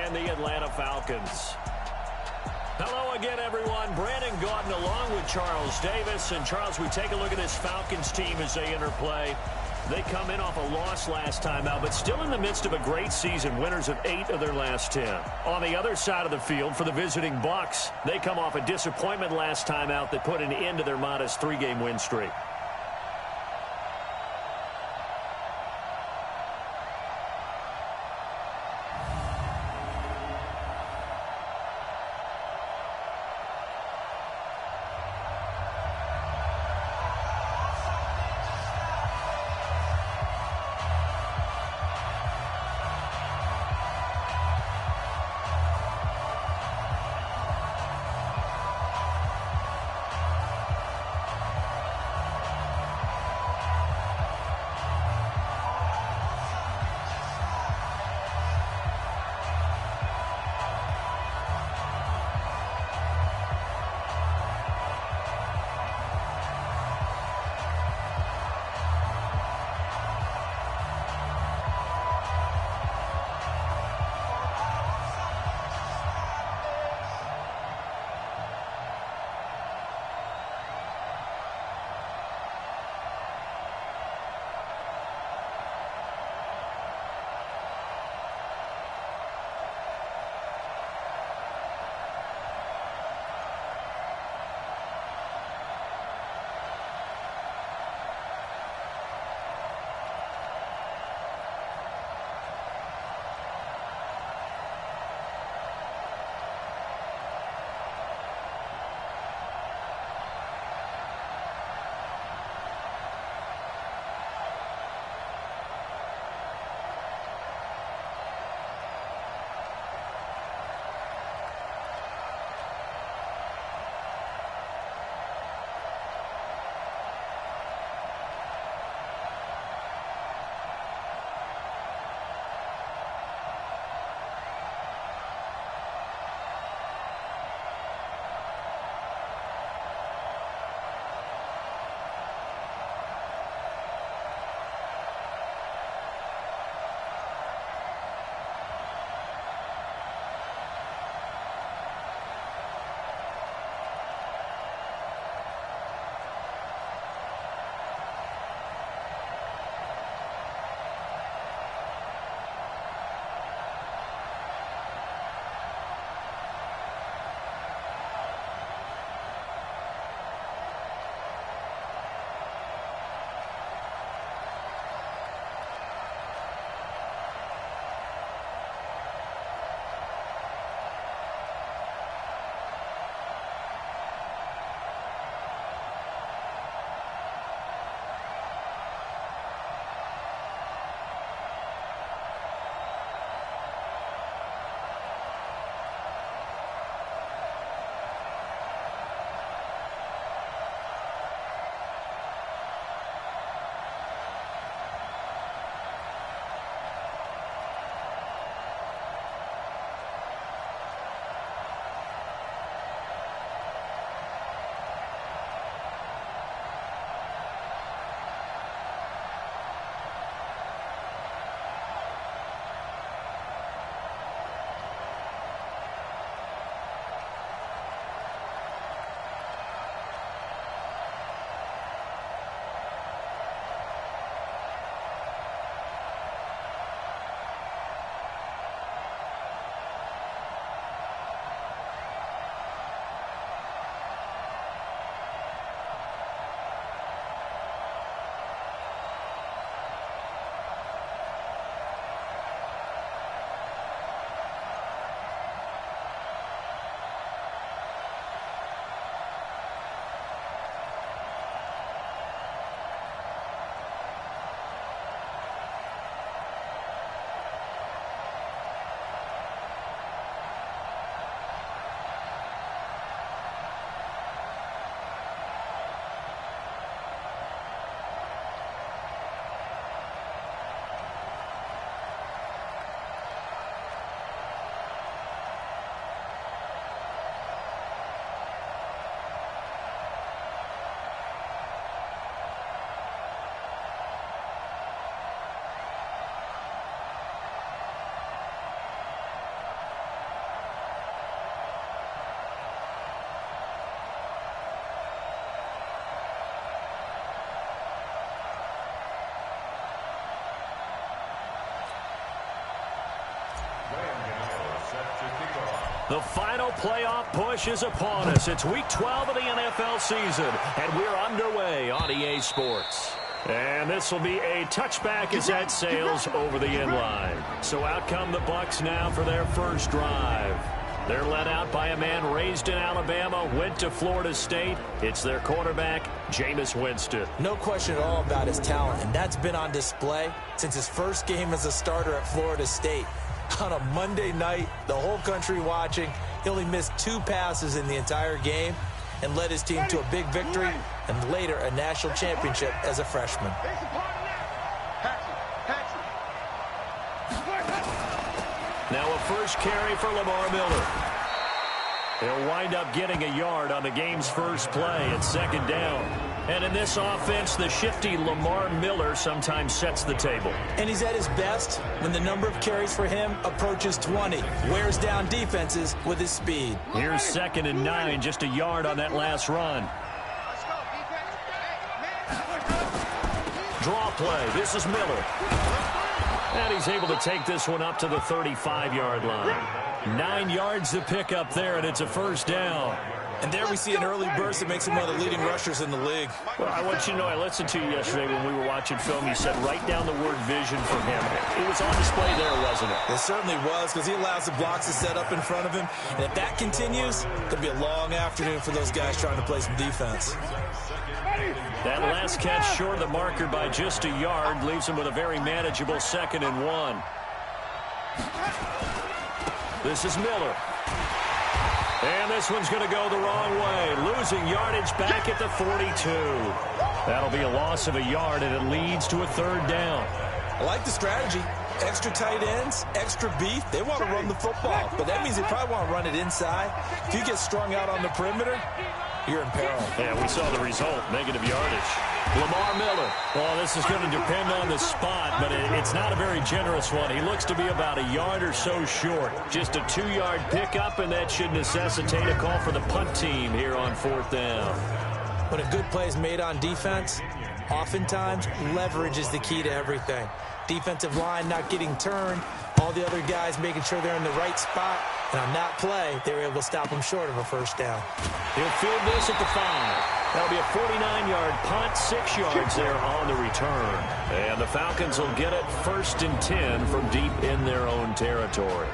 and the Atlanta Falcons. Hello again, everyone. Brandon Gaudin along with Charles Davis. And, Charles, we take a look at this Falcons team as they enter play. They come in off a loss last time out, but still in the midst of a great season, winners of 8 of their last 10. On the other side of the field for the visiting Bucs, they come off a disappointment last time out that put an end to their modest 3-game win streak. The final playoff push is upon us. It's Week 12 of the NFL season, and we're underway on EA Sports. And this will be a touchback as that sails over the end line. So out come the Bucs now for their first drive. They're led out by a man raised in Alabama, went to Florida State. It's their quarterback, Jameis Winston. No question at all about his talent, and that's been on display since his first game as a starter at Florida State. On a Monday night, the whole country watching, he only missed 2 passes in the entire game and led his team to a big victory and later a national championship as a freshman. Now a first carry for Lamar Miller. He'll wind up getting a yard on the game's first play at second down. And in this offense, the shifty Lamar Miller sometimes sets the table. And he's at his best when the number of carries for him approaches 20. Wears down defenses with his speed. Here's 2nd and 9, just a yard on that last run. Draw play. This is Miller. And he's able to take this one up to the 35-yard line. 9 yards to pick up there, and it's a first down. And there we see an early burst that makes him one of the leading rushers in the league. Well, I want you to know, I listened to you yesterday when we were watching film. You said write down the word vision from him. It was on display there, wasn't it? It certainly was, because he allows the blocks to set up in front of him. And if that continues, it'll be a long afternoon for those guys trying to play some defense. That last catch short of the marker by just a yard leaves him with a very manageable 2nd and 1. This is Miller. And this one's going to go the wrong way. Losing yardage back at the 42. That'll be a loss of a yard, and it leads to a 3rd down. I like the strategy. Extra tight ends, extra beef. They want to run the football, but that means they probably want to run it inside. If you get strung out on the perimeter, you're in peril. Yeah, we saw the result, negative yardage. Lamar Miller. Well, this is going to depend on the spot, but it's not a very generous one. He looks to be about a yard or so short. Just a 2-yard pickup, and that should necessitate a call for the punt team here on 4th down. When a good play is made on defense, oftentimes leverage is the key to everything. Defensive line not getting turned, all the other guys making sure they're in the right spot, and on that play, they were able to stop him short of a first down. He'll field this at the 5. That'll be a 49-yard punt, 6 yards there on the return. And the Falcons will get it 1st and 10 from deep in their own territory.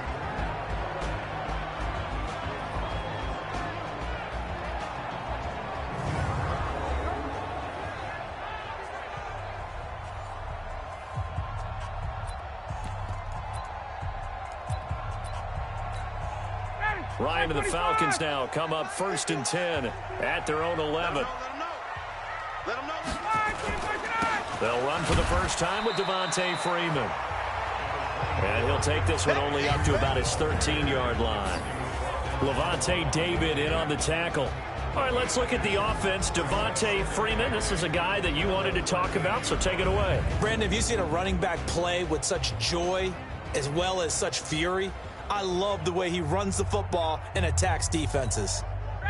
Ryan to the Falcons now come up 1st and 10 at their own 11. They'll run for the first time with Devontae Freeman. And he'll take this one only up to about his 13-yard line. Levante David in on the tackle. All right, let's look at the offense. Devontae Freeman, this is a guy that you wanted to talk about, so take it away. Brandon, have you seen a running back play with such joy as well as such fury? I love the way he runs the football and attacks defenses.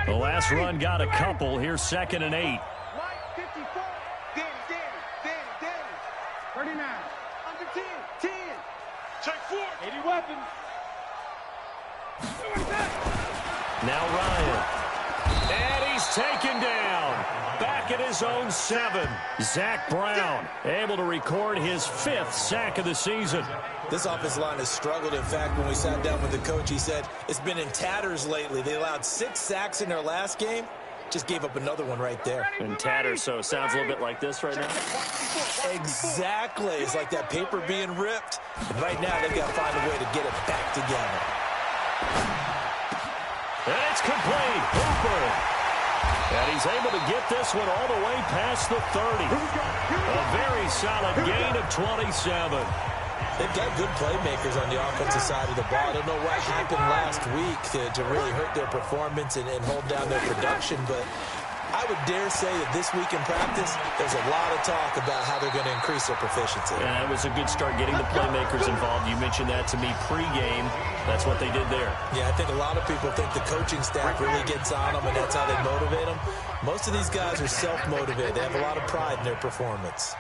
The last run got a couple. Here's 2nd and 8. 39. Under 10. 10. Check 4. 80 weapons. Now Ryan. And he's taken down. Back at his own 7. Zach Brown able to record his 5th sack of the season. This offensive line has struggled. In fact, when we sat down with the coach, he said it's been in tatters lately. They allowed 6 sacks in their last game. Just gave up another one right there. In tatters, so it sounds a little bit like this right now. Exactly. It's like that paper being ripped. And right now, they've got to find a way to get it back together. And it's complete. Hooper. And he's able to get this one all the way past the 30. A very solid gain of 27. They've got good playmakers on the offensive side of the ball. I don't know what happened last week to really hurt their performance and hold down their production, but I would dare say that this week in practice, there's a lot of talk about how they're going to increase their proficiency. Yeah, it was a good start getting the playmakers involved. You mentioned that to me pregame. That's what they did there. Yeah, I think a lot of people think the coaching staff really gets on them, and that's how they motivate them. Most of these guys are self-motivated. They have a lot of pride in their performance.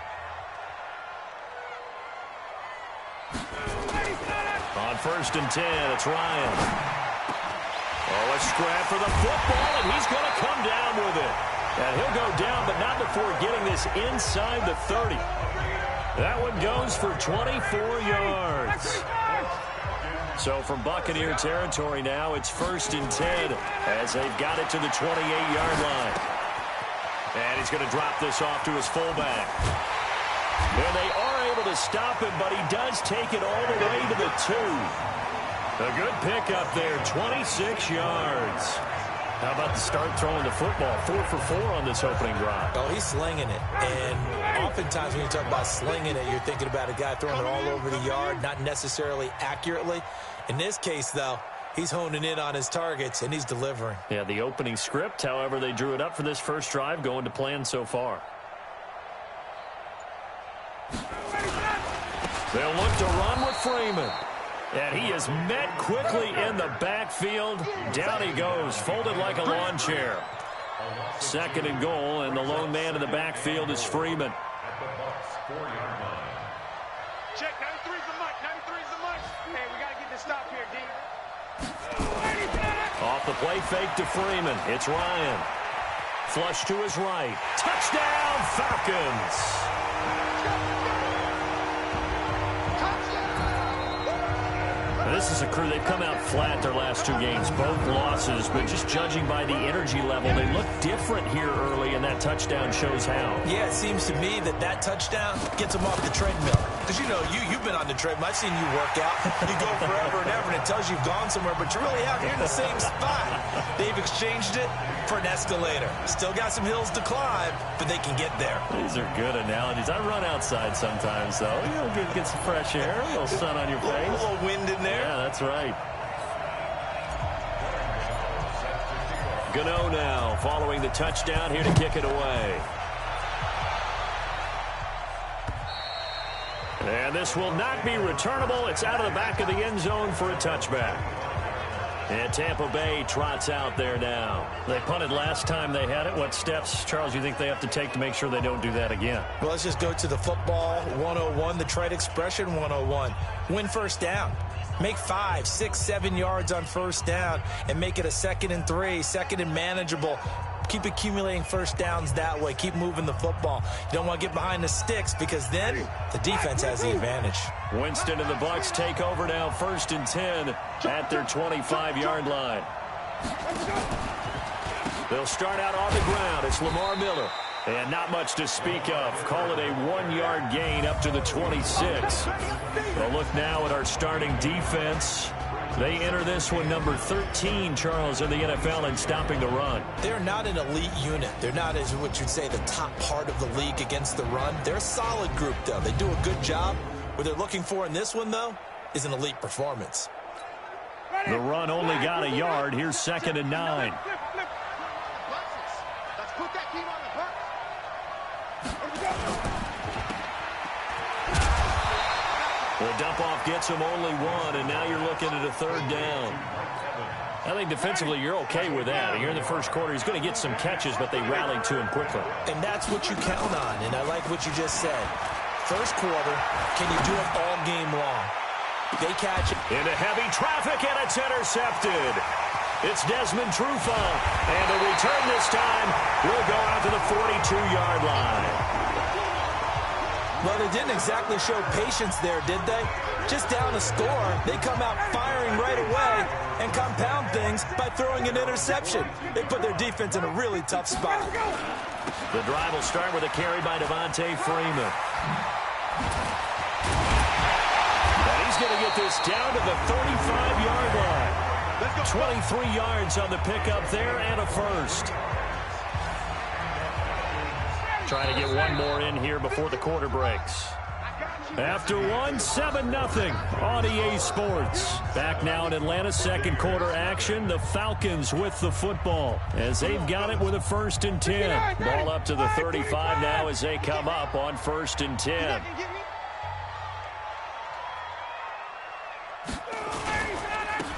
On first and 10. It's Ryan. Oh, a scrap for the football, and he's going to come down with it. And he'll go down, but not before getting this inside the 30. That one goes for 24 yards. So from Buccaneer territory now, it's first and 10 as they've got it to the 28-yard line. And he's going to drop this off to his fullback. And they are able to stop him, but he does take it all the way to the 2. A good pickup there, 26 yards. How about the start throwing the football? 4 for 4 on this opening drive. Oh, he's slinging it. And oftentimes when you talk about slinging it, you're thinking about a guy throwing it all over the yard, not necessarily accurately. In this case, though, he's honing in on his targets, and he's delivering. Yeah, the opening script, however, they drew it up for this first drive, going to plan so far. They'll look to run with Freeman. And he is met quickly in the backfield. Down he goes, folded like a lawn chair. Second and goal, and the lone man in the backfield is Freeman. Check, 93's the mic, 93's the mic. Hey, we got to get this stop here, D. Off the play fake to Freeman. It's Ryan. Flush to his right. Touchdown, Falcons. This is a crew, they've come out flat their last 2 games, both losses, but just judging by the energy level, they look different here early, and that touchdown shows how. Yeah, it seems to me that touchdown gets them off the treadmill. Because, you know, you've been on the treadmill. I've seen you work out. You go forever and ever, and it tells you you've gone somewhere, but you're really out here in the same spot. They've exchanged it for an escalator. Still got some hills to climb, but they can get there. These are good analogies. I run outside sometimes, though. You know, get some fresh air, a little sun on your face. A little wind in there. Yeah, that's right. Gano now following the touchdown here to kick it away. And this will not be returnable. It's out of the back of the end zone for a touchback. And Tampa Bay trots out there now. They punted last time they had it. What steps, Charles, you think they have to take to make sure they don't do that again? Well, let's just go to the football 101, the trade expression 101. Win first down. Make 5, 6, 7 yards on first down and make it a 2nd and 3, 2nd and manageable. Keep accumulating first downs that way. Keep moving the football. You don't want to get behind the sticks because then the defense has the advantage. Winston and the Bucs take over now, first and 10 at their 25-yard line. They'll start out on the ground. It's Lamar Miller. And not much to speak of. Call it a 1-yard gain up to the 26. We'll look now at our starting defense. They enter this one number 13, Charles, in the NFL in stopping the run. They're not an elite unit. They're not, as what you'd say, the top part of the league against the run. They're a solid group, though. They do a good job. What they're looking for in this one, though, is an elite performance. The run only got a yard. Here's 2nd and 9. Let's put that team on the hook. The dump-off gets him only 1, and now you're looking at a 3rd down. I think defensively you're okay with that. Here in the first quarter, he's going to get some catches, but they rallied to him quickly. And that's what you count on, and I like what you just said. First quarter, can you do it all game long? They catch it. Into heavy traffic, and it's intercepted. It's Desmond Trufant, and the return this time will go out to the 42-yard line. Well, they didn't exactly show patience there, did they? Just down a score, they come out firing right away and compound things by throwing an interception. They put their defense in a really tough spot. The drive will start with a carry by Devontae Freeman. And he's going to get this down to the 35-yard line. 23 yards on the pickup there and a first. Trying to get one more in here before the quarter breaks. After one, 7-0 on EA Sports. Back now in Atlanta, second quarter action. The Falcons with the football as they've got it with a 1st and 10. Ball up to the 35 now as they come up on 1st and 10.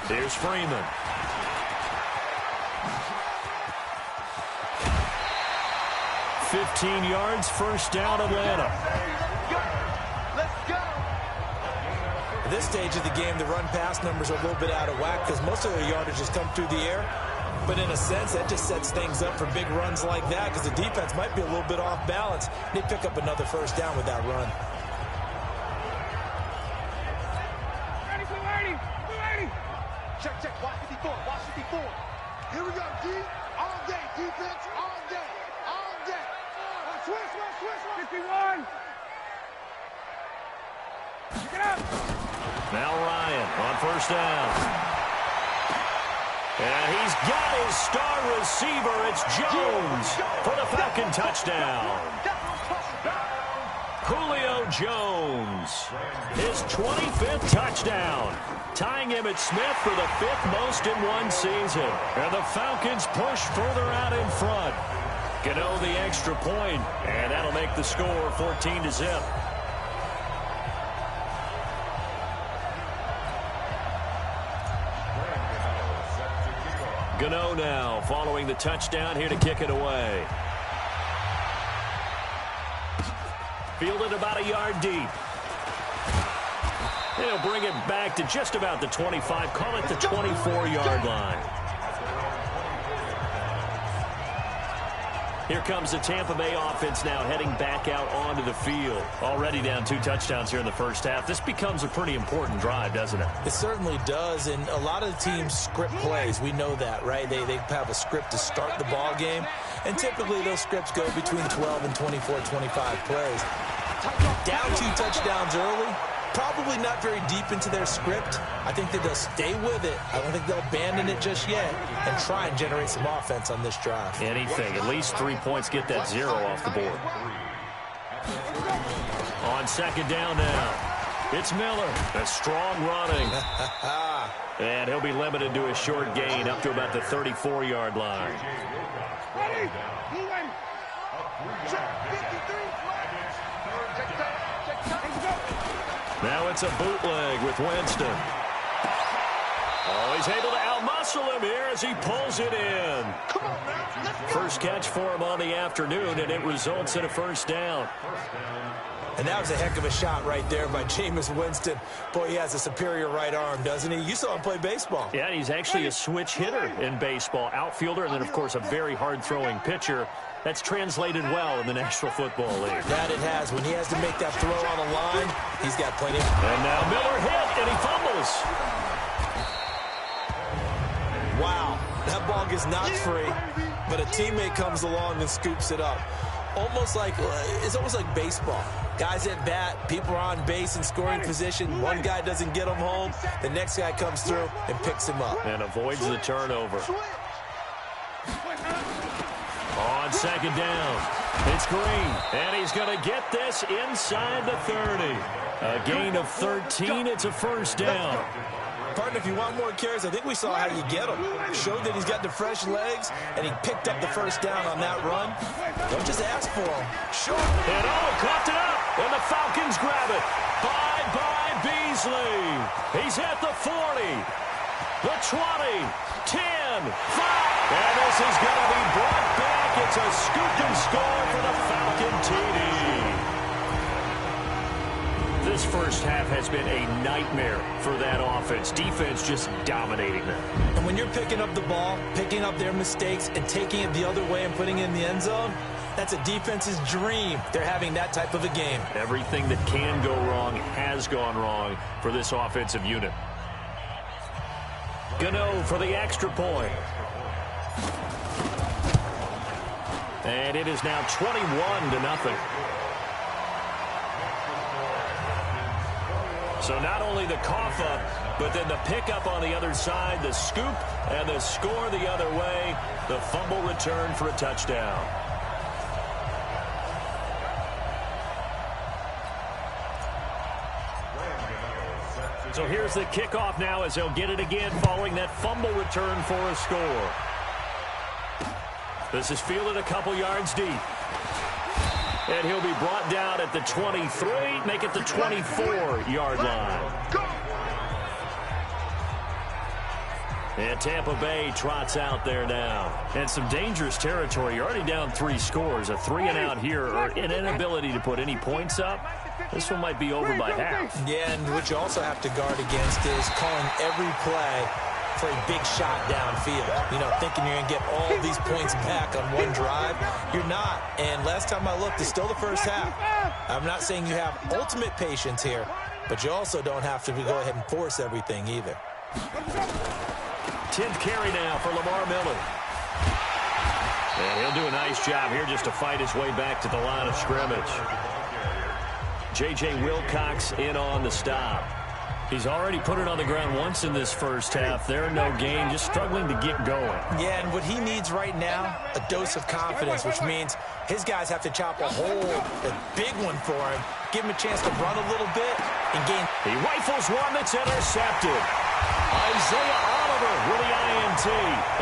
Here's Freeman. $15 yards, first down, Atlanta. this stage of the game, the run-pass numbers are a little bit out of whack because most of their yardage has come through the air. But in a sense, that just sets things up for big runs like that because the defense might be a little bit off balance. They pick up another first down with that run. Check, check, watch 54, watch 54. Here we go, D. All day, defense, all day, all day. Switch. 51. Pick it up. Now Ryan on first down. And he's got his star receiver. It's Jones for the Falcon touchdown. Julio Jones, his 25th touchdown, tying him at Smith for the 5th most in one season. And the Falcons push further out in front. Gano the extra point, and that'll make the score 14-0. Gano now following the touchdown here to kick it away. Fielded about a yard deep. They'll bring it back to just about the 25, call it the 24-yard line. Here comes the Tampa Bay offense now heading back out onto the field. Already down 2 touchdowns here in the first half. This becomes a pretty important drive, doesn't it? It certainly does, and a lot of the teams script plays. We know that, right? They have a script to start the ball game, and typically those scripts go between 12 and 24, 25 plays. Down 2 touchdowns early, probably not very deep into their script. I think that they'll stay with it. I don't think they'll abandon it just yet and try and generate some offense on this drive. Anything, at least 3 points, get that 0 off the board. On second down now, it's Miller. A strong running. And he'll be limited to a short gain up to about the 34-yard line. Ready? Moving. Check 53. Now it's a bootleg with Winston. Oh, he's able to outmuscle him here as he pulls it in. First catch for him on the afternoon, and it results in a first down. And that was a heck of a shot right there by Jameis Winston. Boy, he has a superior right arm, doesn't he? You saw him play baseball. Yeah, he's actually a switch hitter in baseball. Outfielder, and then, of course, a very hard-throwing pitcher. That's translated well in the National Football League. That it has. When he has to make that throw on a line, he's got plenty. And now Miller hit, and he fumbles. Wow, that ball gets knocked free, but a teammate comes along and scoops it up. It's almost like baseball. Guys at bat, people are on base in scoring position. One guy doesn't get him home. The next guy comes through and picks him up. And avoids the turnover. On second down, it's Green, and he's going to get this inside the 30. A gain of 13, it's a first down. Partner, if you want more carries, I think we saw how you get him. Showed that he's got the fresh legs, and he picked up the first down on that run. Don't just ask for him. Show him. And coughed it up, and the Falcons grab it. Bye-bye Beasley. He's at the 40, the 20, 10, 5. And this is going to be brought back. It's a scoop and score for the Falcon TD. This first half has been a nightmare for that offense. Defense just dominating them. And when you're picking up the ball, picking up their mistakes, and taking it the other way and putting it in the end zone, that's a defense's dream. They're having that type of a game. Everything that can go wrong has gone wrong for this offensive unit. Gano for the extra point. And it is now 21-0. So not only the cough up, but then the pickup on the other side, the scoop, and the score the other way. The fumble return for a touchdown. So here's the kickoff now as they'll get it again following that fumble return for a score. This is fielded a couple yards deep. And he'll be brought down at the 23, make it the 24-yard line. And Tampa Bay trots out there now. And some dangerous territory. You're already down 3 scores. A 3-and-out here, or an inability to put any points up. This one might be over by half. Yeah, and what you also have to guard against is calling every play for a big shot downfield. You know, thinking you're going to get all these points back on one drive. You're not. And last time I looked, it's still the first half. I'm not saying you have ultimate patience here, but you also don't have to go ahead and force everything either. 10th carry now for Lamar Miller. And he'll do a nice job here just to fight his way back to the line of scrimmage. J.J. Wilcox in on the stop. He's already put it on the ground once in this first half. They're no gain, just struggling to get going. Yeah, and what he needs right now, a dose of confidence, which means his guys have to chop a hole, a big one for him, give him a chance to run a little bit and gain. He rifles one that's intercepted. Isaiah Oliver with the INT.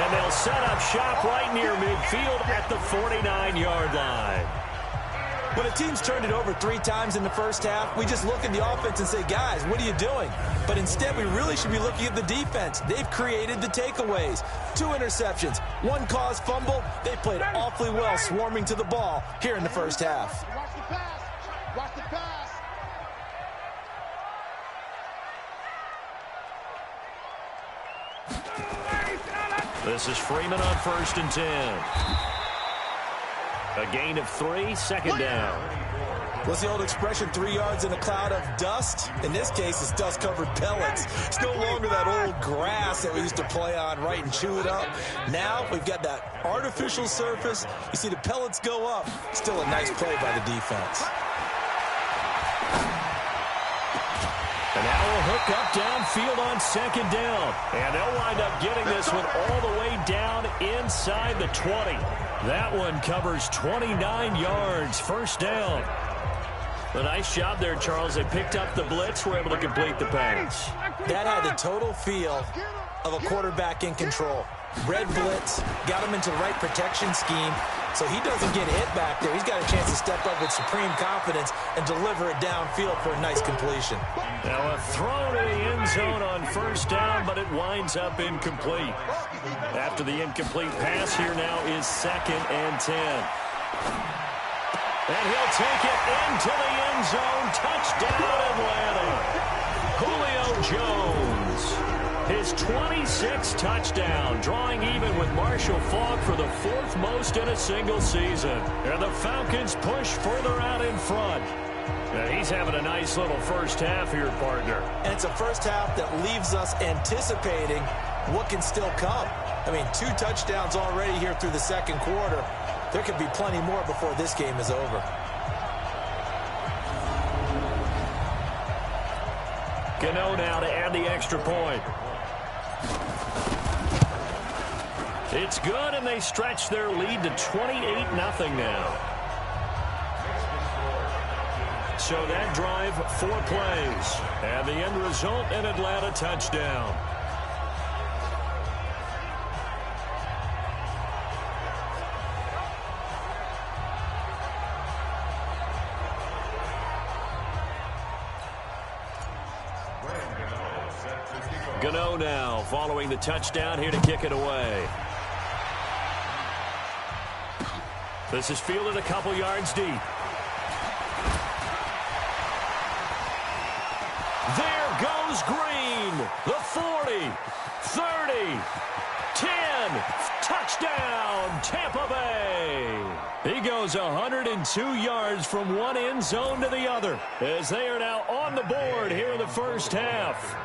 And they'll set up shop right near midfield at the 49-yard line. When a team's turned it over 3 times in the first half, we just look at the offense and say, guys, what are you doing? But instead, we really should be looking at the defense. They've created the takeaways. 2 interceptions, 1 caused fumble. They played awfully well swarming to the ball here in the first half. Watch the pass. Watch the pass. This is Freeman on 1st and 10. A gain of 3, second down. What's the old expression, 3 yards in a cloud of dust? In this case, it's dust-covered pellets. It's no longer that old grass that we used to play on, right, and chew it up. Now we've got that artificial surface. You see the pellets go up. Still a nice play by the defense. And now we'll hook up downfield on 2nd down. And they'll wind up getting this one all the way down inside the 20. That one covers 29 yards, 1st down. A nice job there, Charles. They picked up the blitz, were able to complete the pass. That had the total feel of a quarterback in control. Red blitz, got him into the right protection scheme, so he doesn't get hit back there. He's got a chance to step up with supreme confidence and deliver it downfield for a nice completion. Now a throw to the end zone on 1st down, but it winds up incomplete. After the incomplete pass, here now is 2nd and 10. And he'll take it into the end zone. Touchdown, Atlanta. Julio Jones. His 26th touchdown, drawing even with Marshall Faulk for the 4th most in a single season. And the Falcons push further out in front. And he's having a nice little first half here, partner. And it's a first half that leaves us anticipating what can still come. I mean, 2 touchdowns already here through the 2nd quarter. There could be plenty more before this game is over. Gano now to add the extra point. It's good, and they stretch their lead to 28-0 now. So that drive, 4 plays. And the end result, an Atlanta touchdown. Gano now following the touchdown here to kick it away. This is fielded a couple yards deep. There goes Green. The 40, 30, 10. Touchdown, Tampa Bay. He goes 102 yards from one end zone to the other as they are now on the board here in the first half.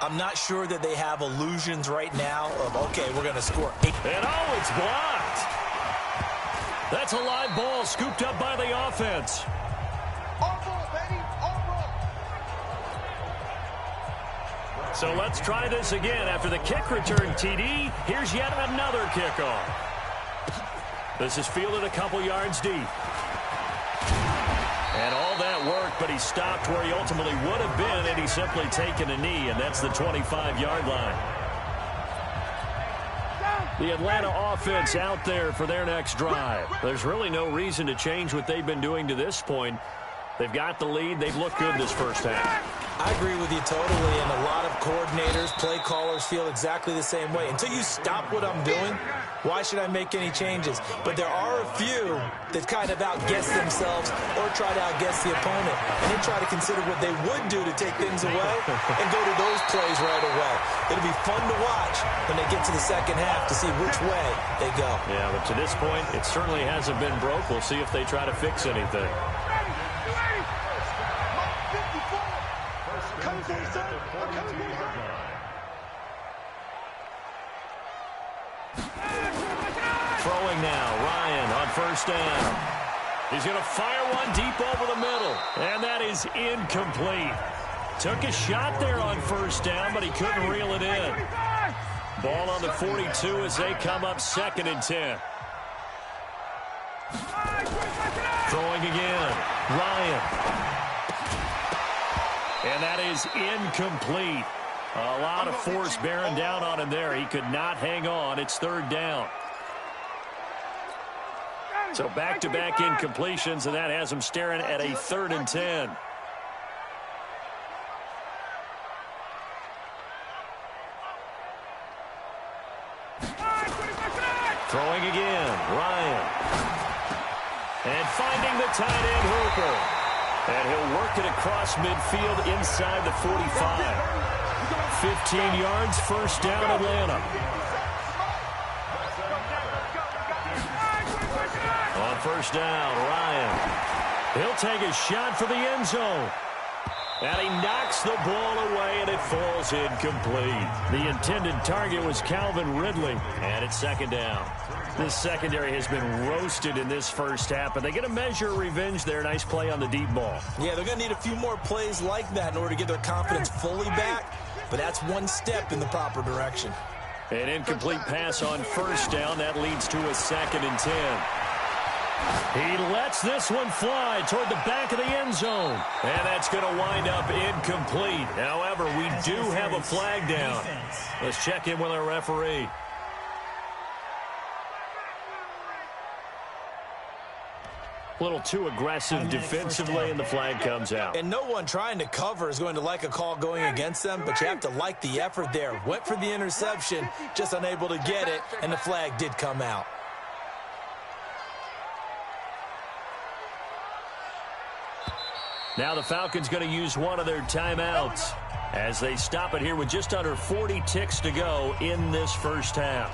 I'm not sure that they have illusions right now of, okay, we're going to score 8. And oh, it's blocked. That's a live ball scooped up by the offense. All ball, baby. All ball. So let's try this again. After the kick return TD, here's yet another kickoff. This is fielded a couple yards deep. And all that work, but he stopped where he ultimately would have been, and he's simply taken a knee, and that's the 25-yard line. The Atlanta offense out there for their next drive. There's really no reason to change what they've been doing to this point. They've got the lead. They've looked good this first half. I agree with you totally, and a lot of coordinators, play callers feel exactly the same way. Until you stop what I'm doing, why should I make any changes? But there are a few that kind of outguess themselves or try to outguess the opponent, and they try to consider what they would do to take things away and go to those plays right away. It'll be fun to watch when they get to the second half to see which way they go. Yeah, but to this point, it certainly hasn't been broke. We'll see if they try to fix anything. Throwing now, Ryan on first down. He's going to fire one deep over the middle, and that is incomplete. Took a shot there on first down, but he couldn't reel it in. Ball on the 42 as they come up 2nd and 10. Throwing again, Ryan. And that is incomplete. A lot of force bearing down on him there. He could not hang on. It's 3rd down. So back-to-back incompletions, and that has him staring at a 3rd and 10. Throwing again, Ryan. And finding the tight end, Hooper. And he'll work it across midfield inside the 45. 15 yards, first down, Atlanta. On first down, Ryan. He'll take a shot for the end zone. And he knocks the ball away, and it falls incomplete. The intended target was Calvin Ridley, and it's 2nd down. This secondary has been roasted in this first half, but they get a measure of revenge there. Nice play on the deep ball. Yeah, they're going to need a few more plays like that in order to get their confidence fully back, but that's one step in the proper direction. An incomplete pass on first down. That leads to a 2nd and 10. He lets this one fly toward the back of the end zone. And that's going to wind up incomplete. However, we do have a flag down. Let's check in with our referee. A little too aggressive defensively, and the flag comes out. And no one trying to cover is going to like a call going against them, but you have to like the effort there. Went for the interception, just unable to get it, and the flag did come out. Now the Falcons going to use one of their timeouts as they stop it here with just under 40 ticks to go in this first half.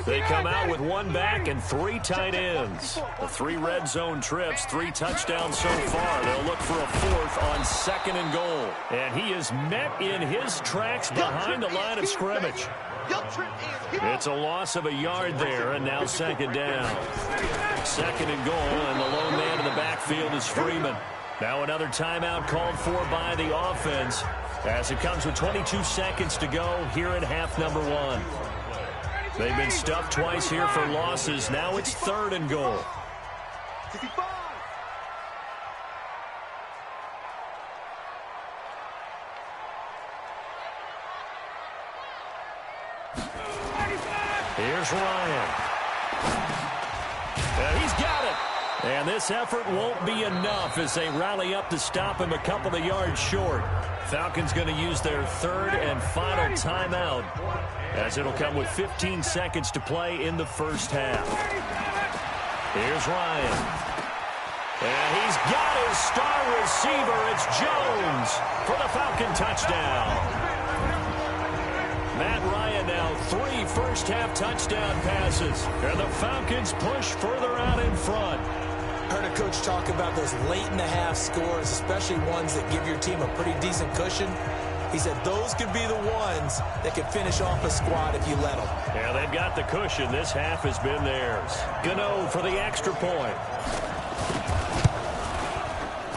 They come out with one back and 3 tight ends. The 3 red zone trips, 3 touchdowns so far. They'll look for a 4th on 2nd and goal. And he is met in his tracks behind the line of scrimmage. It's a loss of a yard there, and now 2nd down. 2nd and goal, and the lone man in the backfield is Freeman. Now another timeout called for by the offense as it comes with 22 seconds to go here in half number 1. They've been stuffed twice here for losses. Now it's 3rd and goal. Here's Ryan. And he's got it. And this effort won't be enough as they rally up to stop him a couple of yards short. Falcons going to use their 3rd and final timeout as it'll come with 15 seconds to play in the first half. Here's Ryan. And he's got his star receiver. It's Jones for the Falcon touchdown. Matt Ryan now 3 first-half touchdown passes. And the Falcons push further out in front. Heard a coach talk about those late-in-the-half scores, especially ones that give your team a pretty decent cushion. He said those could be the ones that could finish off a squad if you let them. Yeah, they've got the cushion. This half has been theirs. Gano for the extra point.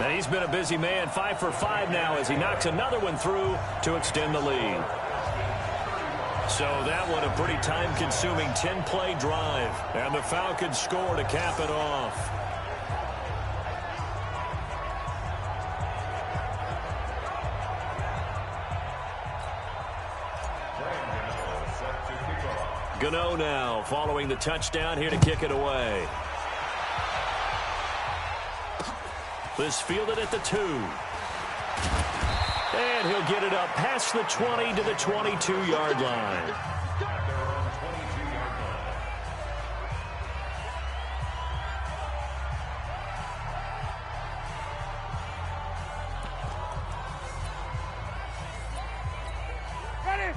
And he's been a busy man, 5 for 5 now as he knocks another one through to extend the lead. So that one a pretty time-consuming 10-play drive. And the Falcons score to cap it off. Gano now following the touchdown here to kick it away. This fielded at the 2. And he'll get it up past the 20 to the 22-yard line.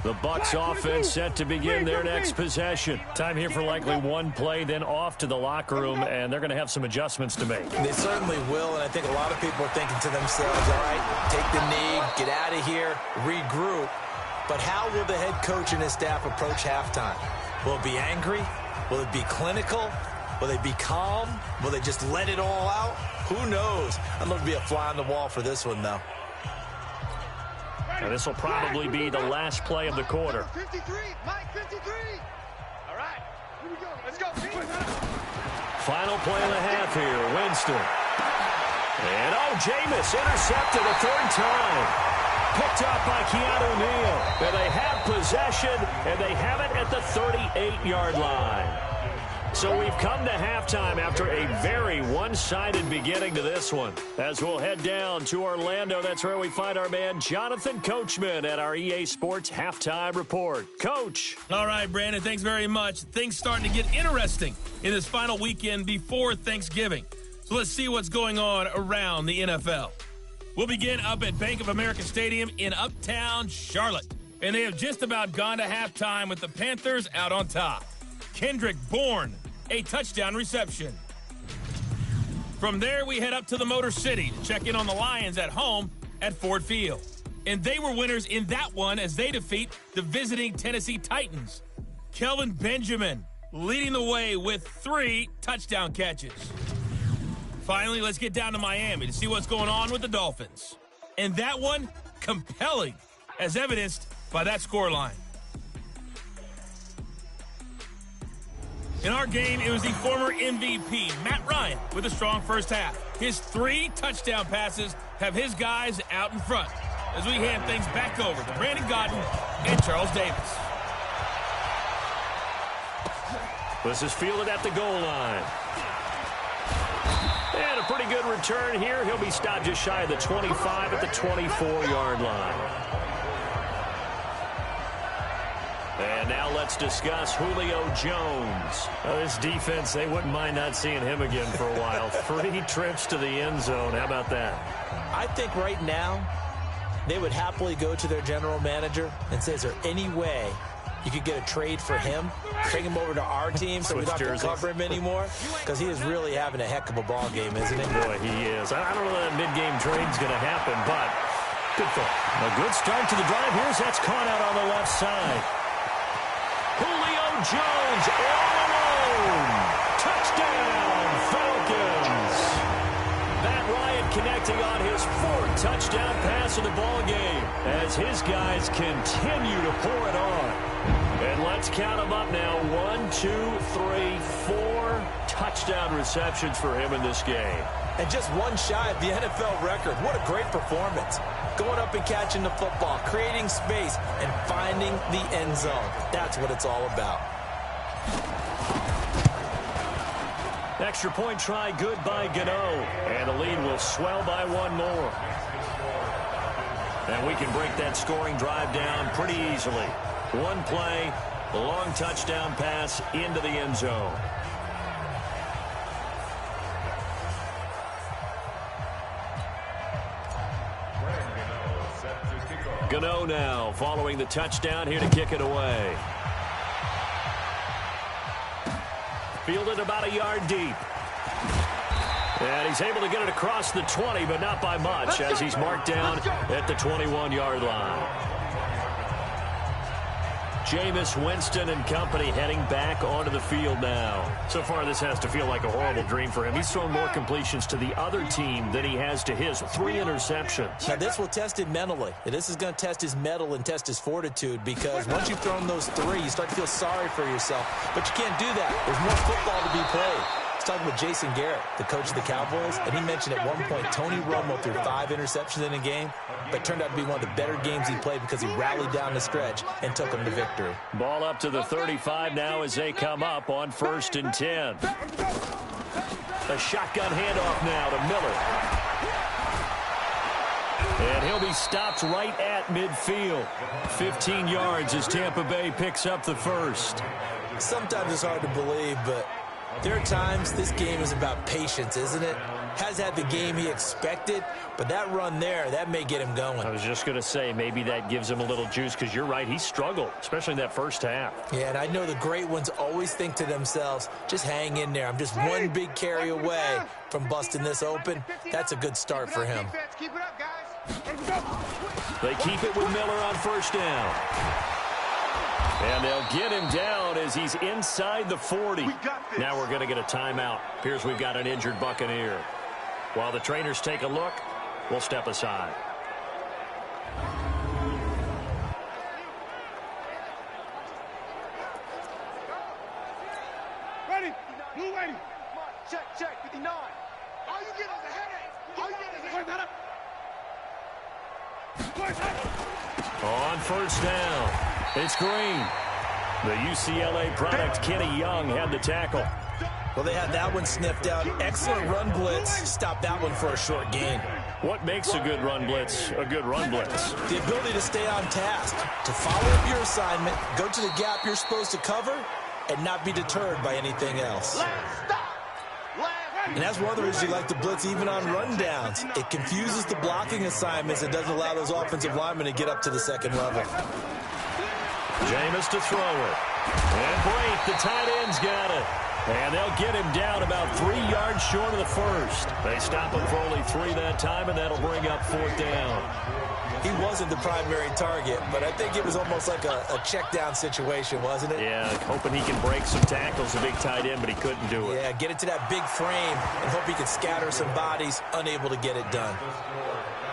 The Bucs offense set to begin their next possession. Time here for likely one play, then off to the locker room, and they're going to have some adjustments to make. They certainly will, and I think a lot of people are thinking to themselves, all right, take the knee, get out of here, regroup. But how will the head coach and his staff approach halftime? Will it be angry? Will it be clinical? Will they be calm? Will they just let it all out? Who knows? I'd love to be a fly on the wall for this one, though. Now, this will probably be the last play of the quarter. 53, Mike 53. All right, here we go. Let's go. Final play of the half here, Winston. And, Jameis intercepted a third time. Picked up by Keanu Neal. And they have possession, and they have it at the 38-yard line. So we've come to halftime after a very one-sided beginning to this one. As we'll head down to Orlando, that's where we find our man Jonathan Coachman at our EA Sports Halftime Report. Coach. All right, Brandon, thanks very much. Things starting to get interesting in this final weekend before Thanksgiving. So let's see what's going on around the NFL. We'll begin up at Bank of America Stadium in Uptown Charlotte. And they have just about gone to halftime with the Panthers out on top. Kendrick Bourne, a touchdown reception. From there, we head up to the Motor City to check in on the Lions at home at Ford Field. And they were winners in that one as they defeat the visiting Tennessee Titans. Kelvin Benjamin leading the way with 3 touchdown catches. Finally, let's get down to Miami to see what's going on with the Dolphins. And that one, compelling, as evidenced by that scoreline. In our game, it was the former MVP, Matt Ryan, with a strong first half. His 3 touchdown passes have his guys out in front as we hand things back over to Brandon Gaudin and Charles Davis. This is fielded at the goal line. And a pretty good return here. He'll be stopped just shy of the 25 at the 24-yard line. And now let's discuss Julio Jones. This defense, they wouldn't mind not seeing him again for a while. 3 trips to the end zone. How about that? I think right now they would happily go to their general manager and say, is there any way you could get a trade for him, bring him over to our team so we don't have to cover him anymore? Because he is really having a heck of a ball game, isn't he? Boy, he is. I don't know that mid-game trade's going to happen, but good thought. A good start to the drive. That's caught out on the left side. Julio Jones all alone. Touchdown, Falcons. Matt Ryan connecting on his 4th touchdown pass of the ball game as his guys continue to pour it on. And let's count them up now. 1, 2, 3, 4 touchdown receptions for him in this game. And just one shy of the NFL record. What a great performance. Going up and catching the football, creating space, and finding the end zone. That's what it's all about. Extra point try good by Gano. And the lead will swell by 1 more. And we can break that scoring drive down pretty easily. 1 play, a long touchdown pass into the end zone. Gano now following the touchdown here to kick it away. Fielded about a yard deep. And he's able to get it across the 20, but not by much as he's marked down at the 21-yard line. Jameis Winston and company heading back onto the field now. So far, this has to feel like a horrible dream for him. He's thrown more completions to the other team than he has to his. 3 interceptions. Now, this will test him mentally. This is going to test his mettle and test his fortitude because once you've thrown those 3, you start to feel sorry for yourself. But you can't do that. There's more football to be played. I was talking with Jason Garrett, the coach of the Cowboys, and he mentioned at one point Tony Romo threw 5 interceptions in a game, but it turned out to be one of the better games he played because he rallied down the stretch and took him to victory. Ball up to the 35 now as they come up on 1st and 10. A shotgun handoff now to Miller. he'll be stopped right at midfield. 15 yards as Tampa Bay picks up the first. Sometimes it's hard to believe, but there are times this game is about patience, isn't it? Has had the game he expected, but that run there, that may get him going. I was just going to say, maybe that gives him a little juice, because you're right, he struggled, especially in that first half. Yeah, and I know the great ones always think to themselves, just hang in there. I'm just one big carry away from busting this open. That's a good start for him. Keep it up, guys. They keep it with Miller on first down. And they'll get him down as he's inside the 40. Now we're going to get a timeout. Appears we've got an injured Buccaneer. While the trainers take a look, we'll step aside. Ready? Blue ready. Check, 59. All you get is a headache. All you get is a headache. On first down, it's Green. The UCLA product, Kenny Young, had the tackle. Well, they had that one sniffed out. Excellent run blitz. Stopped that one for a short gain. What makes a good run blitz a good run blitz? The ability to stay on task, to follow up your assignment, go to the gap you're supposed to cover, and not be deterred by anything else. And that's one of the reasons you like to blitz even on rundowns. It confuses the blocking assignments and doesn't allow those offensive linemen to get up to the second level. Jameis to throw it. And Brate, the tight end's got it. And they'll get him down about 3 yards short of the first. They stop him for only 3 that time, and that'll bring up fourth down. He wasn't the primary target, but I think it was almost like a check down situation, wasn't it? Yeah, hoping he can break some tackles, a big tight end, but he couldn't do it. Yeah, get it to that big frame and hope he can scatter some bodies, unable to get it done.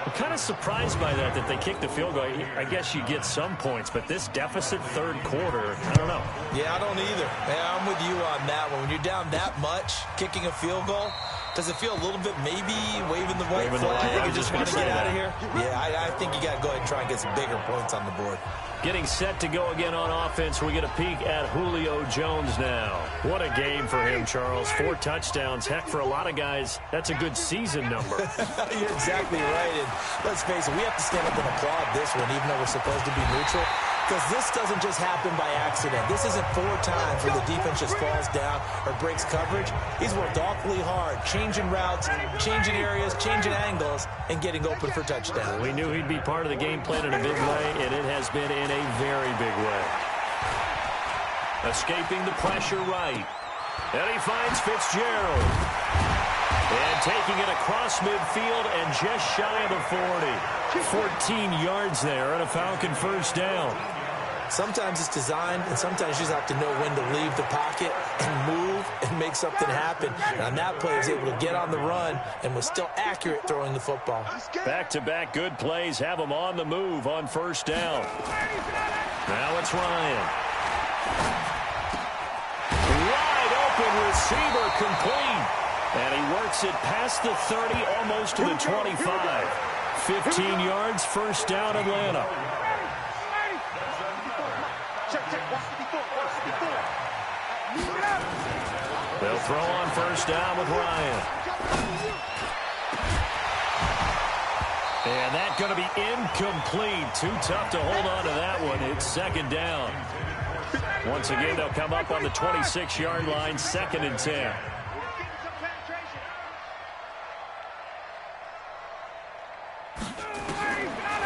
I'm kind of surprised by that they kicked the field goal. I guess you get some points, but this deficit third quarter, I don't know. Yeah, I don't either. Yeah, I'm with you on that one. When you're down that much, kicking a field goal, does it feel a little bit maybe waving the white flag and just want to get out of here? Yeah, I think you got to go ahead and try and get some bigger points on the board. Getting set to go again on offense. We get a peek at Julio Jones now. What a game for him, Charles. 4 touchdowns. Heck, for a lot of guys, that's a good season number. You're exactly right. And let's face it, we have to stand up and applaud this one, even though we're supposed to be neutral. Because this doesn't just happen by accident. This isn't 4 times where the defense just falls down or breaks coverage. He's worked awfully hard, changing routes, changing areas, changing angles, and getting open for touchdowns. We knew he'd be part of the game plan in a big way, and it has been in a very big way. Escaping the pressure right. And he finds Fitzgerald. And taking it across midfield and just shy of the 40. 14 yards there and a Falcon first down. Sometimes it's designed, and sometimes you just have to know when to leave the pocket and move and make something happen. And on that play, he was able to get on the run and was still accurate throwing the football. Back-to-back good plays have him on the move on first down. Now it's Ryan. Wide open receiver complete. And he works it past the 30, almost to the 25. 15 yards, first down, Atlanta. They'll throw on first down with Ryan. And that's going to be incomplete. Too tough to hold on to that one. It's second down. Once again, they'll come up on the 26-yard line, 2nd and 10.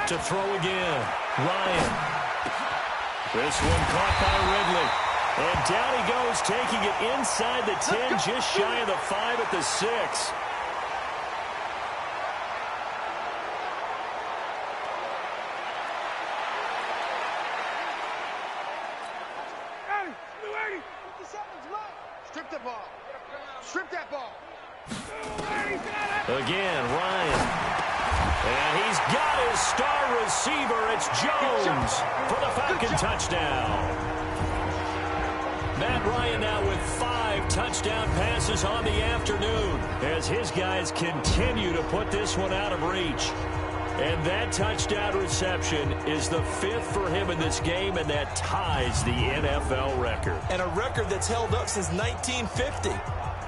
To throw again, Ryan. This one caught by Ridley. And down he goes, taking it inside the 10, just shy of the 5 at the 6. Strip the ball. Strip that ball. Again, Ryan. And he's got his star receiver. It's Jones for the Falcon touchdown. Matt Ryan now with 5 touchdown passes on the afternoon as his guys continue to put this one out of reach. And that touchdown reception is the 5th for him in this game, and that ties the NFL record. And a record that's held up since 1950.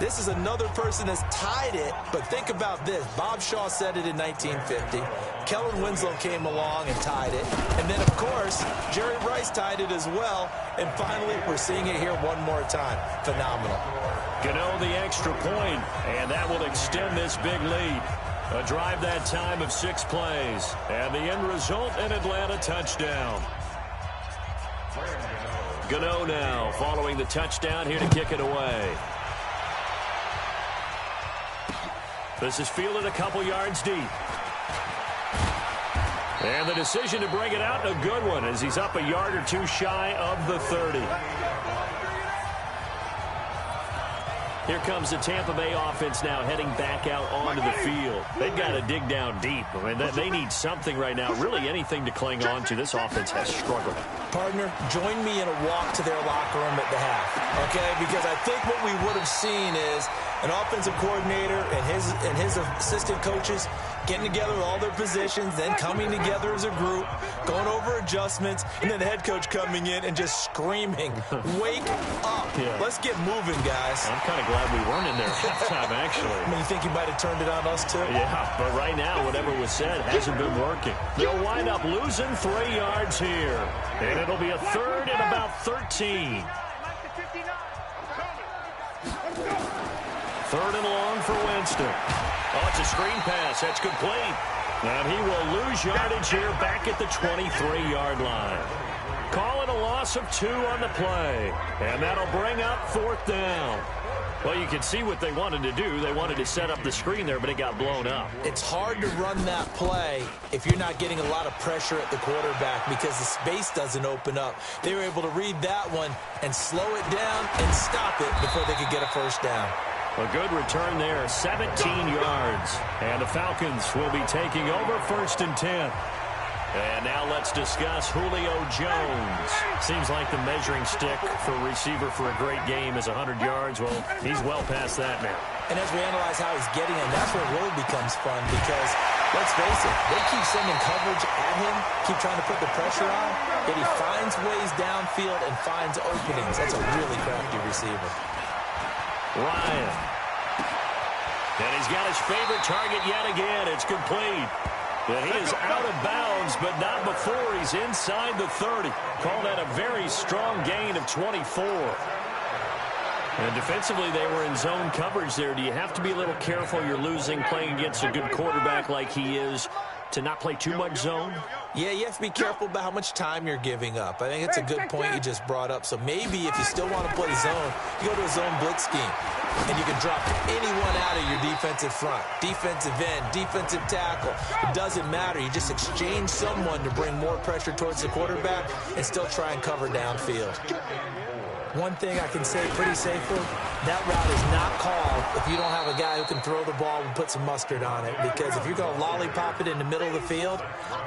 This is another person that's tied it, but think about this. Bob Shaw said it in 1950. Kellen Winslow came along and tied it. And then, of course, Jerry Rice tied it as well. And finally, we're seeing it here one more time. Phenomenal. Gano the extra point, and that will extend this big lead. A drive that time of 6 plays. And the end result, an Atlanta touchdown. Gano now following the touchdown here to kick it away. This is fielded a couple yards deep. And the decision to bring it out, a good one, as he's up a yard or two shy of the 30. Here comes the Tampa Bay offense now heading back out onto the field. They've got to dig down deep. I mean, they need something right now, really anything to cling on to. This offense has struggled. Partner, join me in a walk to their locker room at the half, okay? Because I think what we would have seen is an offensive coordinator and his assistant coaches getting together with all their positions, then coming together as a group, going over adjustments, and then the head coach coming in and just screaming, wake up. Yeah. Let's get moving, guys. I'm kind of glad we weren't in there at halftime, actually. I mean, you think you might have turned it on us, too? Yeah, but right now, whatever was said hasn't been working. They'll wind up losing 3 yards here, and it'll be a third and about 13. Third and long for Winston. Oh, it's a screen pass. That's complete. And he will lose yardage here back at the 23-yard line. Call it a loss of 2 on the play. And that'll bring up 4th down. Well, you can see what they wanted to do. They wanted to set up the screen there, but it got blown up. It's hard to run that play if you're not getting a lot of pressure at the quarterback because the space doesn't open up. They were able to read that one and slow it down and stop it before they could get a first down. A good return there, 17 yards. And the Falcons will be taking over 1st and 10. And now let's discuss Julio Jones. Seems like the measuring stick for a receiver for a great game is 100 yards. Well, he's well past that now. And as we analyze how he's getting it, that's where it really becomes fun because, let's face it, they keep sending coverage at him, keep trying to put the pressure on, yet he finds ways downfield and finds openings. That's a really crafty receiver. Ryan. And he's got his favorite target yet again. It's complete. And he is out of bounds, but not before he's inside the 30. Call that a very strong gain of 24. And defensively, they were in zone coverage there. Do you have to be a little careful? You're losing playing against a good quarterback like he is to not play too much zone? Yeah, you have to be careful about how much time you're giving up. I think it's a good point you just brought up. So maybe if you still want to play zone, you go to a zone blitz scheme. And you can drop anyone out of your defensive front. Defensive end, defensive tackle. It doesn't matter. You just exchange someone to bring more pressure towards the quarterback and still try and cover downfield. One thing I can say pretty safely, that route is not called if you don't have a guy who can throw the ball and put some mustard on it. Because if you're going to lollipop it in the middle of the field,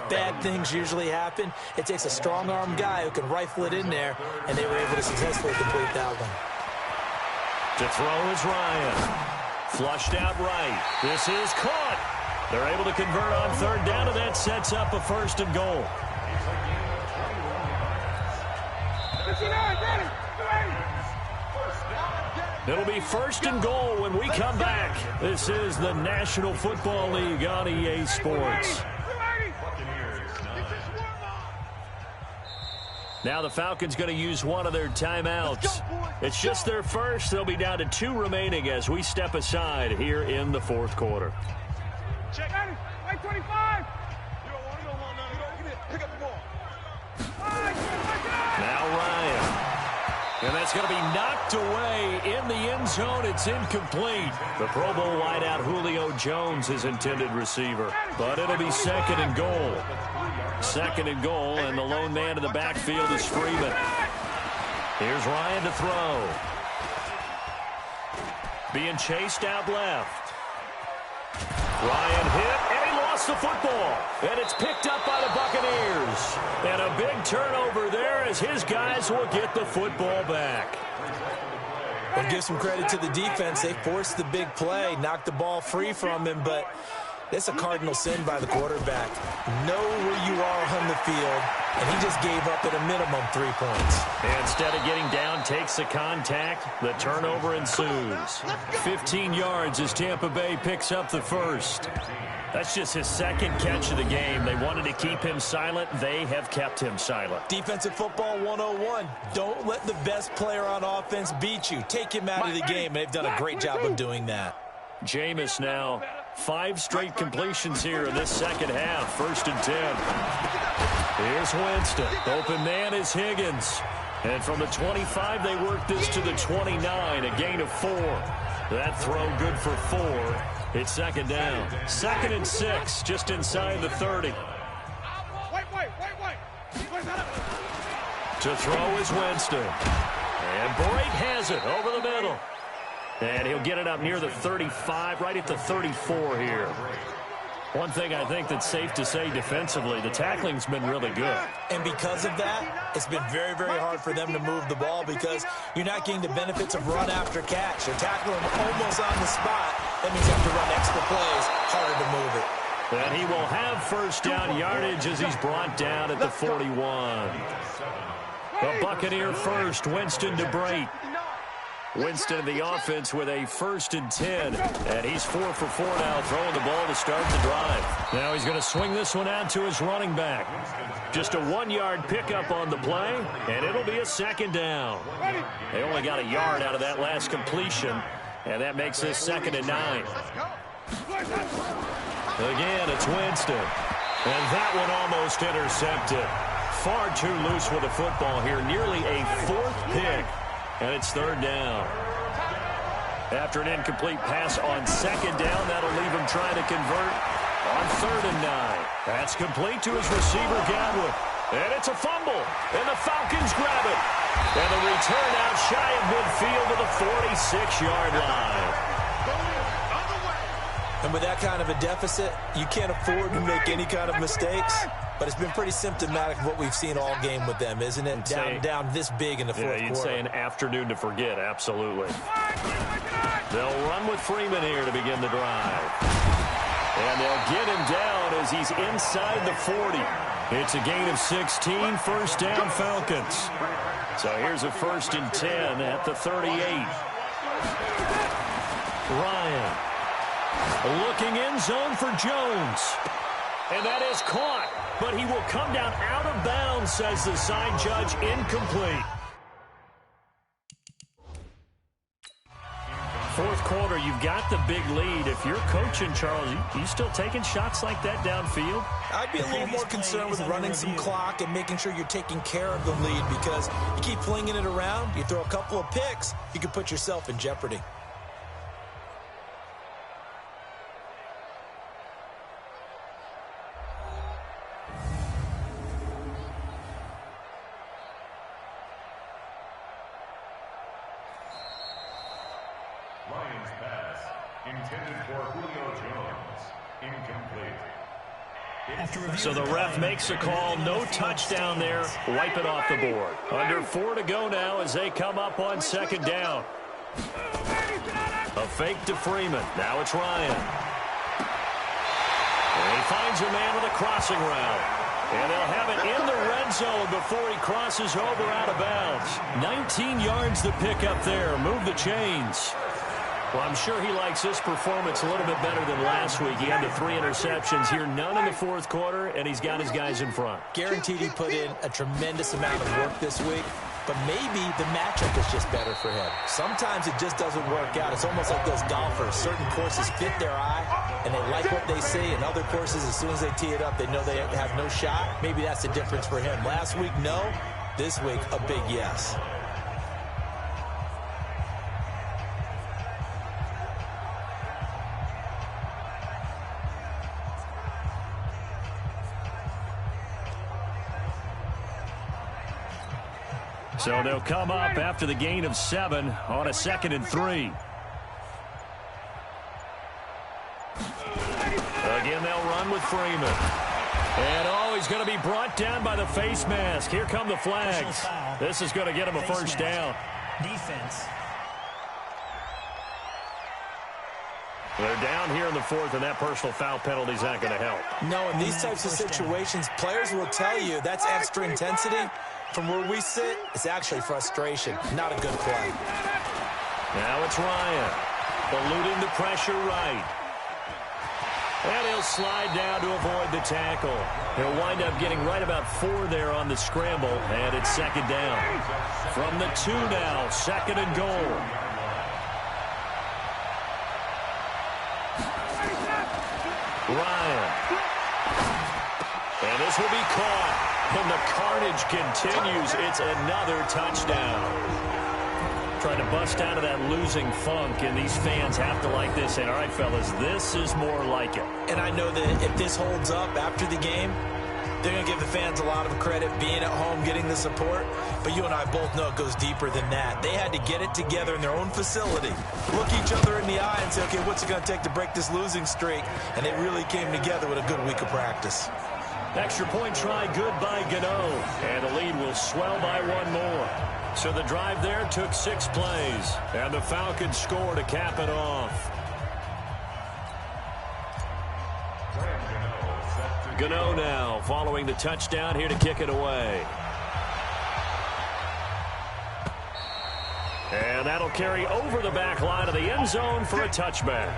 bad things usually happen. It takes a strong-arm guy who can rifle it in there, and they were able to successfully complete that one. To throw is Ryan. Flushed out right. This is caught. They're able to convert on 3rd down, and that sets up a 1st and goal. 59, got it. It'll be 1st and goal when we come back. This is the National Football League on EA Sports. Now the Falcons going to use one of their timeouts. It's just their first. They'll be down to 2 remaining as we step aside here in the 4th quarter. Check out it. Right 25. Pick up the ball. Now Ryan. And that's going to be knocked away in the end zone. It's incomplete. The Pro Bowl wideout Julio Jones, his intended receiver. But it'll be 2nd and goal. 2nd and goal, and the lone man in the backfield is Freeman. Here's Ryan to throw. Being chased out left. Ryan hit, and he lost the football. And it's picked up by the Buccaneers. And a big turnover there as his guys will get the football back. Well, give some credit to the defense. They forced the big play, knocked the ball free from him, but that's a cardinal sin by the quarterback. Know where you are on the field and he just gave up at a minimum 3 points. Instead of getting down, takes the contact. The turnover ensues. 15 yards as Tampa Bay picks up the first. That's just his second catch of the game. They wanted to keep him silent. They have kept him silent. Defensive football 101. Don't let the best player on offense beat you. Take him out of the game. They've done a great job of doing that. Jameis now 5 straight completions here in this second half. 1st and 10. Here's Winston. Open man is Higgins. And from the 25, they work this to the 29. A gain of 4. That throw good for 4. It's second down. 2nd and 6, just inside the 30. To throw is Winston. And Brate has it over the middle. And he'll get it up near the 35, right at the 34 here. One thing I think that's safe to say defensively, the tackling's been really good. And because of that, it's been very, very hard for them to move the ball because you're not getting the benefits of run after catch. You're tackling almost on the spot. That means you have to run extra plays, harder to move it. And he will have first down yardage as he's brought down at the 41. The Buccaneer first, Winston to Brate. Winston in the offense with a 1st and 10. And he's 4 for 4 now, throwing the ball to start the drive. Now he's going to swing this one out to his running back. Just a 1-yard pickup on the play, and it'll be a second down. They only got a yard out of that last completion, and that makes this 2nd and 9. Again, it's Winston. And that one almost intercepted. Far too loose with the football here. Nearly a 4th pick. And it's 3rd down. After an incomplete pass on 2nd down, that'll leave him trying to convert on 3rd and 9. That's complete to his receiver, Godwin. And it's a fumble. And the Falcons grab it. And the return out shy of midfield to the 46-yard line. And with that kind of a deficit, you can't afford to make any kind of mistakes. But it's been pretty symptomatic of what we've seen all game with them, isn't it? Down this big in the fourth quarter. You'd say an afternoon to forget, absolutely. They'll run with Freeman here to begin the drive. And they'll get him down as he's inside the 40. It's a gain of 16, first down Falcons. So here's a 1st and 10 at the 38. Ryan looking in zone for Jones. And that is caught. But he will come down out of bounds, says the side judge, incomplete. Fourth quarter, you've got the big lead. If you're coaching, Charles, you still taking shots like that downfield? I'd be a little more concerned with running some clock and making sure you're taking care of the lead because you keep flinging it around, you throw a couple of picks, you can put yourself in jeopardy. Lions pass intended for Julio Jones. Incomplete. So the ref makes a call. No touchdown there. Wipe it off the board. Under 4 to go now as they come up on 2nd down. A fake to Freeman. Now it's Ryan. And he finds a man with a crossing route. And they'll have it in the red zone before he crosses over out of bounds. 19 yards to pick up there. Move the chains. Well, I'm sure he likes this performance a little bit better than last week. He had the 3 interceptions here, none in the fourth quarter, and he's got his guys in front. Guaranteed he put in a tremendous amount of work this week, but maybe the matchup is just better for him. Sometimes it just doesn't work out. It's almost like those golfers. Certain courses fit their eye, and they like what they see, and other courses, as soon as they tee it up, they know they have no shot. Maybe that's the difference for him. Last week, no. This week, a big yes. So they'll come up after the gain of 7 on a 2nd and 3. Again, they'll run with Freeman. And, he's going to be brought down by the face mask. Here come the flags. This is going to get him a first down. Defense. They're down here in the fourth, and that personal foul penalty is not going to help. No, in these types of situations, players will tell you that's extra intensity. From where we sit, it's actually frustration. Not a good play. Now it's Ryan. Eluding the pressure right. And he'll slide down to avoid the tackle. He'll wind up getting right about 4 there on the scramble, and it's second down. From the 2 now, second and goal. Ryan. And this will be caught. And the carnage continues. It's another touchdown. Trying to bust out of that losing funk, and these fans have to like this. And all right, fellas, this is more like it. And I know that if this holds up after the game, they're going to give the fans a lot of credit being at home, getting the support. But you and I both know it goes deeper than that. They had to get it together in their own facility, look each other in the eye and say, okay, what's it going to take to break this losing streak? And they really came together with a good week of practice. Extra point try good by Gano. And the lead will swell by 1 more. So the drive there took 6 plays. And the Falcons score to cap it off. Gano now following the touchdown here to kick it away. And that'll carry over the back line of the end zone for a touchback.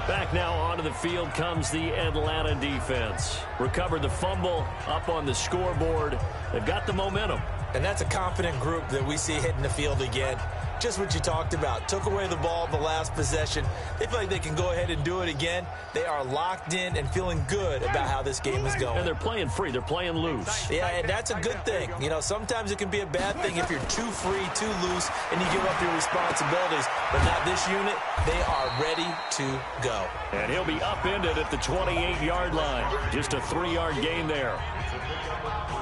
Back now onto the field comes the Atlanta defense. Recovered the fumble up on the scoreboard. They've got the momentum. And that's a confident group that we see hitting the field again. Just what you talked about. Took away the ball the last possession. They feel like they can go ahead and do it again. They are locked in and feeling good about how this game is going. And they're playing free. They're playing loose. Yeah, and that's a good thing. You know, sometimes it can be a bad thing if you're too free, too loose, and you give up your responsibilities. But not this unit. They are ready to go. And he'll be upended at the 28-yard line. Just a 3-yard gain there.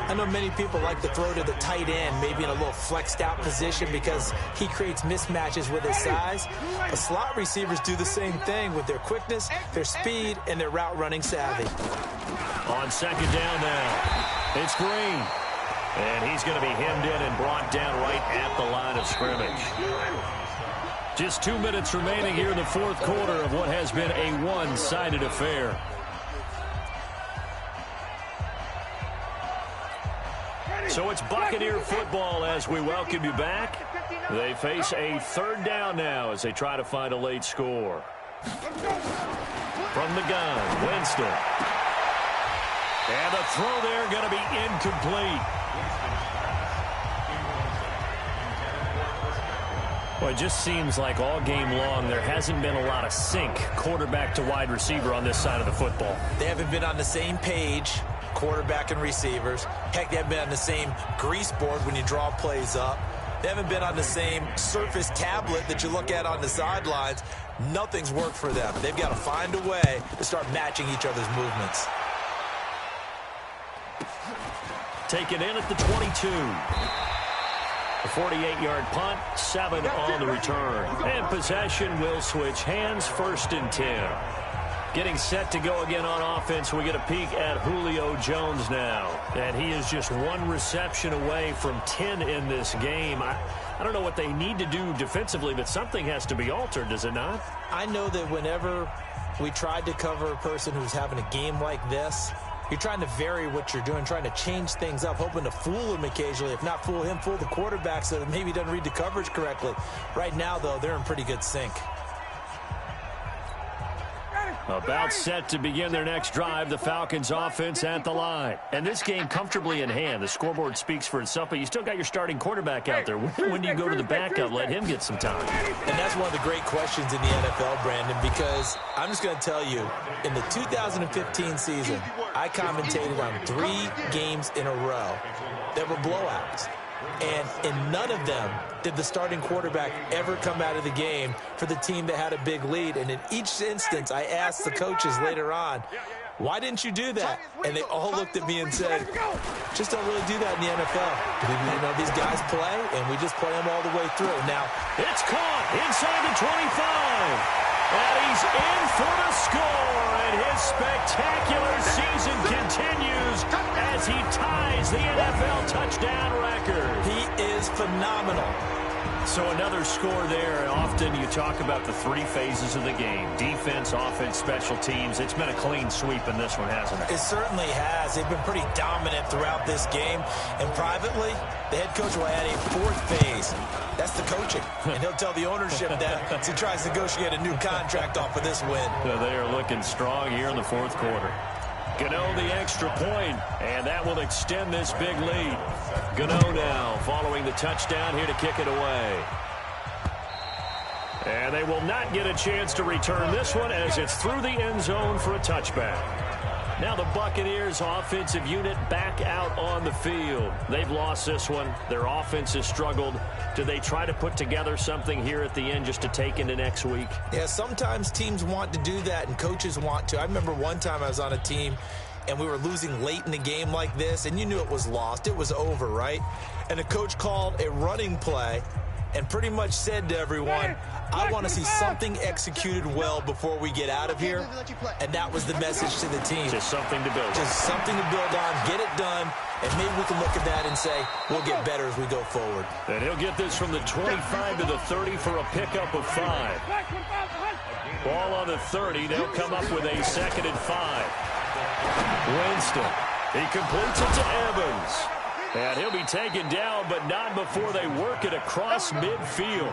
I know many people like to throw to the tight end, maybe in a little flexed out position because he creates mismatches with his size. But slot receivers do the same thing with their quickness, their speed, and their route running savvy. On second down now, it's Green. And he's going to be hemmed in and brought down right at the line of scrimmage. Just 2 minutes remaining here in the fourth quarter of what has been a one-sided affair. So it's Buccaneer football as we welcome you back. They face a third down now as they try to find a late score. From the gun, Winston. And the throw there going to be incomplete. Well, it just seems like all game long there hasn't been a lot of sync quarterback to wide receiver on this side of the football. They haven't been on the same page, quarterback and receivers. Heck, they haven't been on the same grease board when you draw plays up. They haven't been on the same surface tablet that you look at on the sidelines. Nothing's worked for them. They've got to find a way to start matching each other's movements. Taken in at the 22. A 48-yard punt, 7 on the return. And possession will switch hands, 1st and 10. Getting set to go again on offense, we get a peek at Julio Jones now. And he is just 1 reception away from 10 in this game. I don't know what they need to do defensively, but something has to be altered, does it not? I know that whenever we tried to cover a person who's having a game like this, you're trying to vary what you're doing, trying to change things up, hoping to fool him occasionally. If not fool him, fool the quarterback so that maybe he doesn't read the coverage correctly. Right now, though, they're in pretty good sync. About set to begin their next drive, the Falcons offense at the line. And this game comfortably in hand. The scoreboard speaks for itself, but you still got your starting quarterback out there. When do you go to the backup, let him get some time? And that's one of the great questions in the NFL, Brandon, because I'm just going to tell you, in the 2015 season, I commentated on 3 games in a row that were blowouts. And in none of them did the starting quarterback ever come out of the game for the team that had a big lead. And in each instance, I asked the coaches later on, why didn't you do that? And they all looked at me and said, just don't really do that in the NFL. You know, these guys play, and we just play them all the way through. Now, it's caught inside the 25. And he's in for the score, and his spectacular season continues as he ties the NFL touchdown record. He is phenomenal. So another score there, and often you talk about the three phases of the game. Defense, offense, special teams. It's been a clean sweep in this one, hasn't it? It certainly has. They've been pretty dominant throughout this game. And privately, the head coach will add a fourth phase. That's the coaching. And he'll tell the ownership that as he tries to negotiate a new contract off of this win. So they are looking strong here in the fourth quarter. Gano the extra point, and that will extend this big lead. Gano now following the touchdown here to kick it away. And they will not get a chance to return this one as it's through the end zone for a touchback. Now the Buccaneers offensive unit back out on the field. They've lost this one. Their offense has struggled. Do they try to put together something here at the end just to take into next week? Yeah, sometimes teams want to do that and coaches want to. I remember one time I was on a team and we were losing late in the game like this, and you knew it was lost. It was over, right? And the coach called a running play and pretty much said to everyone, I want to see something executed well before we get out of here. And that was the message to the team. Just something to build on. Just something to build on, get it done, and maybe we can look at that and say, we'll get better as we go forward. And he'll get this from the 25 to the 30 for a pickup of 5. Ball on the 30. They'll come up with a 2nd and 5. Winston. He completes it to Evans. And he'll be taken down, but not before they work it across midfield.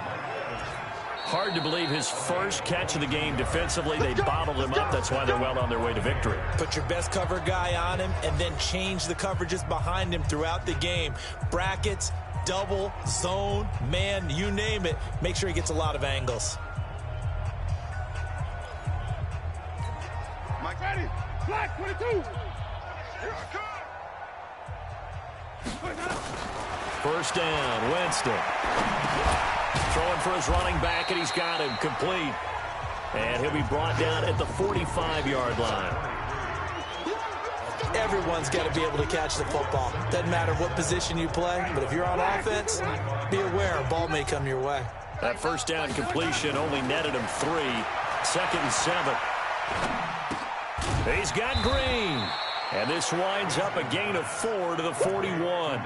Hard to believe his first catch of the game defensively. They bottled him up. That's why they're well on their way to victory. Put your best cover guy on him and then change the coverages behind him throughout the game. Brackets, double, zone, man, you name it. Make sure he gets a lot of angles. Mike, ready? Black 22. Here I come. First down, Winston. Throwing for his running back, and he's got him complete. And he'll be brought down at the 45-yard line. Everyone's got to be able to catch the football. Doesn't matter what position you play, but if you're on offense, be aware a ball may come your way. That first down completion only netted him 3. 2nd and 7. He's got Green. And this winds up a gain of 4 to the 41.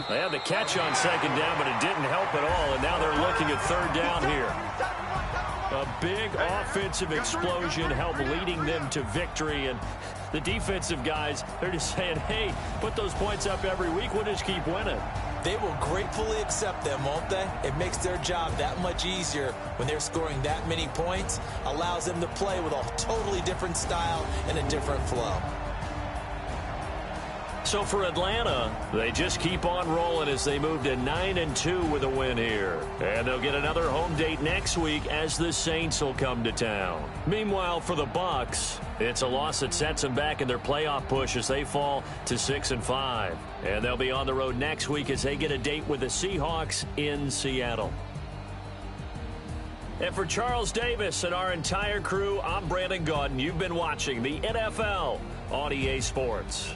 They had the catch on 2nd down, but it didn't help at all. And now they're looking at 3rd down here. A big offensive explosion helped leading them to victory. And the defensive guys, they're just saying, hey, put those points up every week. We'll just keep winning. They will gratefully accept them, won't they? It makes their job that much easier when they're scoring that many points. Allows them to play with a totally different style and a different flow. So for Atlanta, they just keep on rolling as they move to 9-2 with a win here. And they'll get another home date next week as the Saints will come to town. Meanwhile, for the Bucs, it's a loss that sets them back in their playoff push as they fall to 6-5. And they'll be on the road next week as they get a date with the Seahawks in Seattle. And for Charles Davis and our entire crew, I'm Brandon Gaudin. You've been watching the NFL on EA Sports.